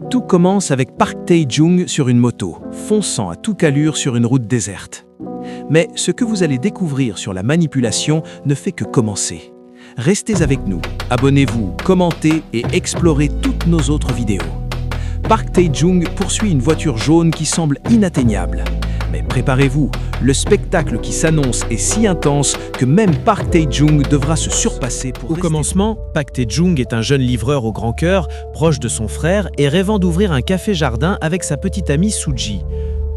Tout commence avec Park Tae-jung sur une moto, fonçant à toute allure sur une route déserte. Mais ce que vous allez découvrir sur la manipulation ne fait que commencer. Restez avec nous, abonnez-vous, commentez et explorez toutes nos autres vidéos. Park Tae-jung poursuit une voiture jaune qui semble inatteignable. Mais préparez-vous, le spectacle qui s'annonce est si intense que même Park Tae-jung devra se surpasser pour Au commencement, Park Tae-jung est un jeune livreur au grand cœur, proche de son frère et rêvant d'ouvrir un café-jardin avec sa petite amie Suji.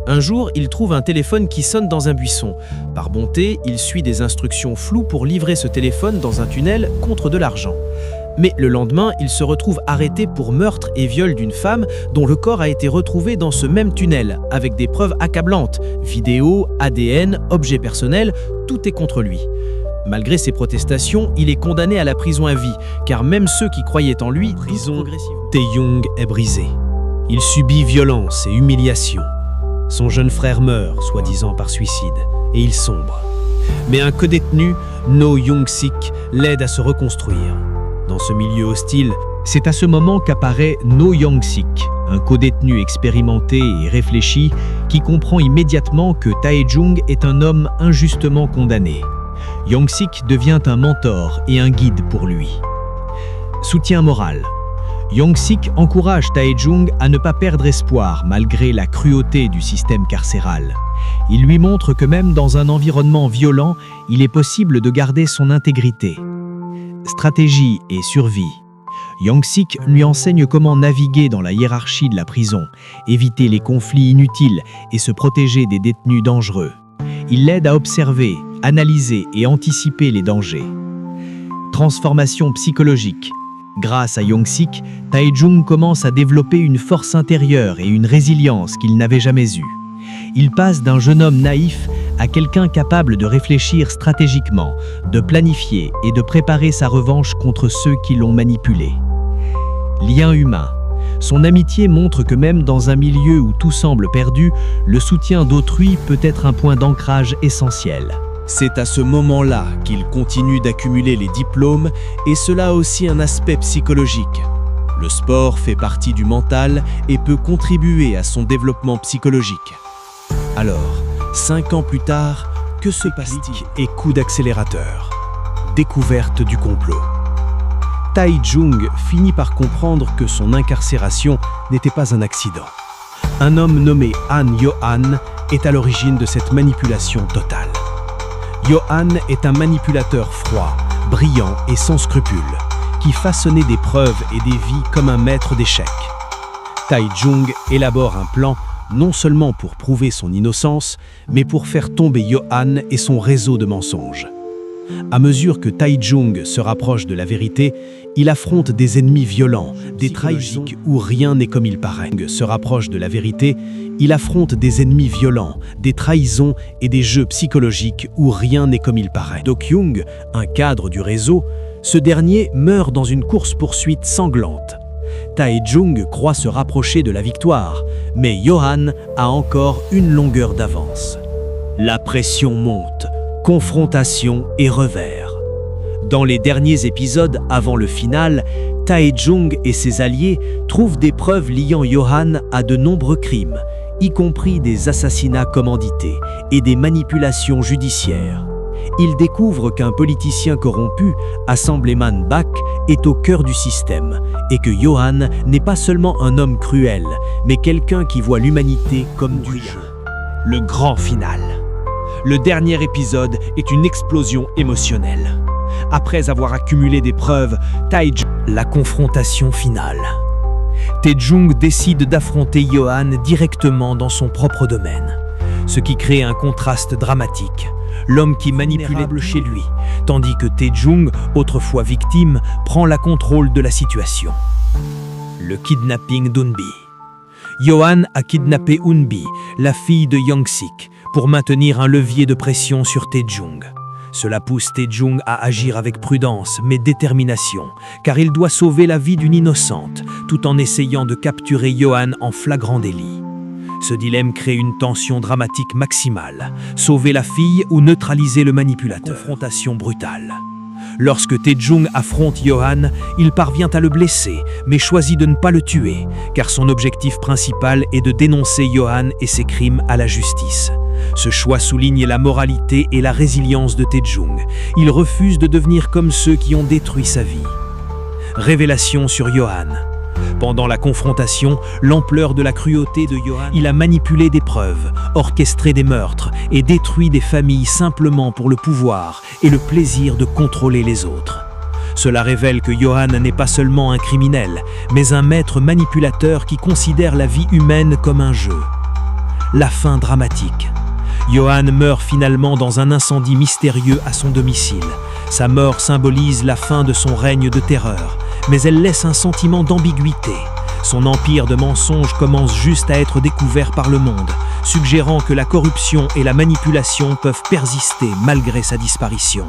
Un jour, il trouve un téléphone qui sonne dans un buisson. Par bonté, il suit des instructions floues pour livrer ce téléphone dans un tunnel contre de l'argent. Mais le lendemain, il se retrouve arrêté pour meurtre et viol d'une femme dont le corps a été retrouvé dans ce même tunnel, avec des preuves accablantes. Vidéos, ADN, objets personnels, tout est contre lui. Malgré ses protestations, il est condamné à la prison à vie, car même ceux qui croyaient en lui, disons, Tae-jung est brisé. Il subit violence et humiliation. Son jeune frère meurt, soi-disant par suicide, et il sombre. Mais un codétenu, No Young-sik, l'aide à se reconstruire. Dans ce milieu hostile, c'est à ce moment qu'apparaît No Young-sik, un codétenu expérimenté et réfléchi qui comprend immédiatement que Tae-jung est un homme injustement condamné. Young-sik devient un mentor et un guide pour lui. Soutien moral. Young-sik encourage Tae-jung à ne pas perdre espoir malgré la cruauté du système carcéral. Il lui montre que même dans un environnement violent, il est possible de garder son intégrité. Stratégie et survie. Young-sik lui enseigne comment naviguer dans la hiérarchie de la prison, éviter les conflits inutiles et se protéger des détenus dangereux. Il l'aide à observer, analyser et anticiper les dangers. Transformation psychologique. Grâce à Young-sik, Tae-jung commence à développer une force intérieure et une résilience qu'il n'avait jamais eue. Il passe d'un jeune homme naïf à quelqu'un capable de réfléchir stratégiquement, de planifier et de préparer sa revanche contre ceux qui l'ont manipulé. Lien humain. Son amitié montre que même dans un milieu où tout semble perdu, le soutien d'autrui peut être un point d'ancrage essentiel. C'est à ce moment-là qu'il continue d'accumuler les diplômes et cela a aussi un aspect psychologique. Le sport fait partie du mental et peut contribuer à son développement psychologique. Alors, 5 ans plus tard, que se passe-t-il? Et coup d'accélérateur. Découverte du complot. Tae-jung finit par comprendre que son incarcération n'était pas un accident. Un homme nommé Han Yo-han est à l'origine de cette manipulation totale. Yo-han est un manipulateur froid, brillant et sans scrupules, qui façonnait des preuves et des vies comme un maître d'échecs. Tae-jung élabore un plan non seulement pour prouver son innocence, mais pour faire tomber Yo-han et son réseau de mensonges. À mesure que Tae-jung se rapproche de la vérité, il affronte des ennemis violents, des trahisons où rien n'est comme il paraît. Se rapproche de la vérité, il affronte des ennemis violents, des trahisons et des jeux psychologiques où rien n'est comme il paraît. Do-kyung, un cadre du réseau, ce dernier meurt dans une course-poursuite sanglante. Tae-jung croit se rapprocher de la victoire, mais Yo-han a encore une longueur d'avance. La pression monte, confrontation et revers. Dans les derniers épisodes avant le final, Tae-jung et ses alliés trouvent des preuves liant Yo-han à de nombreux crimes, y compris des assassinats commandités et des manipulations judiciaires. Ils découvrent qu'un politicien corrompu, Assemblyman Bak, est au cœur du système et que Yo-han n'est pas seulement un homme cruel, mais quelqu'un qui voit l'humanité comme du jeu. Le grand final. Le dernier épisode est une explosion émotionnelle. Après avoir accumulé des preuves, la confrontation finale. Tae-jung décide d'affronter Yo-han directement dans son propre domaine, ce qui crée un contraste dramatique. L'homme qui manipulait chez lui, tandis que Tae-jung, autrefois victime, prend la contrôle de la situation. Le kidnapping d'Eunbi. Yo-han a kidnappé Eunbi, la fille de Young-sik, pour maintenir un levier de pression sur Tae-jung. Cela pousse Tae-jung à agir avec prudence mais détermination, car il doit sauver la vie d'une innocente, tout en essayant de capturer Yo-han en flagrant délit. Ce dilemme crée une tension dramatique maximale. Sauver la fille ou neutraliser le manipulateur. Confrontation brutale. Lorsque Tae-jung affronte Yohan, il parvient à le blesser, mais choisit de ne pas le tuer, car son objectif principal est de dénoncer Yohan et ses crimes à la justice. Ce choix souligne la moralité et la résilience de Tae-jung. Il refuse de devenir comme ceux qui ont détruit sa vie. Révélation sur Yohan. Pendant la confrontation, l'ampleur de la cruauté de Yohan, il a manipulé des preuves, orchestré des meurtres et détruit des familles simplement pour le pouvoir et le plaisir de contrôler les autres. Cela révèle que Yohan n'est pas seulement un criminel, mais un maître manipulateur qui considère la vie humaine comme un jeu. La fin dramatique. Yohan meurt finalement dans un incendie mystérieux à son domicile. Sa mort symbolise la fin de son règne de terreur, mais elle laisse un sentiment d'ambiguïté. Son empire de mensonges commence juste à être découvert par le monde, suggérant que la corruption et la manipulation peuvent persister malgré sa disparition.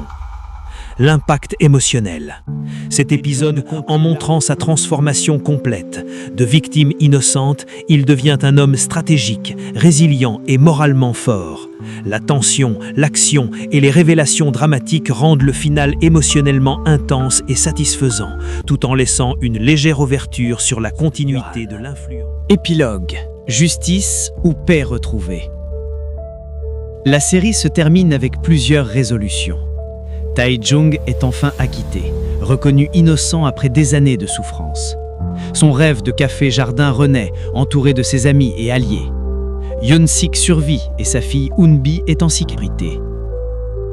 L'impact émotionnel. Cet épisode, en montrant sa transformation complète, de victime innocente, il devient un homme stratégique, résilient et moralement fort. La tension, l'action et les révélations dramatiques rendent le final émotionnellement intense et satisfaisant, tout en laissant une légère ouverture sur la continuité de l'influence. Épilogue. Justice ou paix retrouvée. La série se termine avec plusieurs résolutions. Tae-jung est enfin acquitté, reconnu innocent après des années de souffrance. Son rêve de café-jardin renaît, entouré de ses amis et alliés. Yeon-sik survit et sa fille Eun-bi est en sécurité.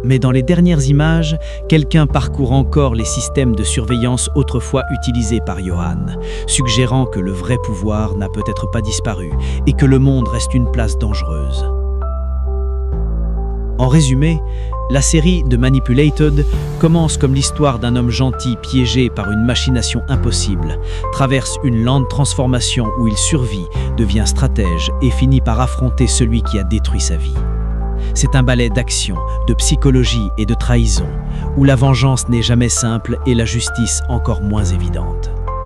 Mais dans les dernières images, quelqu'un parcourt encore les systèmes de surveillance autrefois utilisés par Yohan, suggérant que le vrai pouvoir n'a peut-être pas disparu et que le monde reste une place dangereuse. En résumé, la série The Manipulated commence comme l'histoire d'un homme gentil piégé par une machination impossible, traverse une lente transformation où il survit, devient stratège et finit par affronter celui qui a détruit sa vie. C'est un ballet d'action, de psychologie et de trahison, où la vengeance n'est jamais simple et la justice encore moins évidente.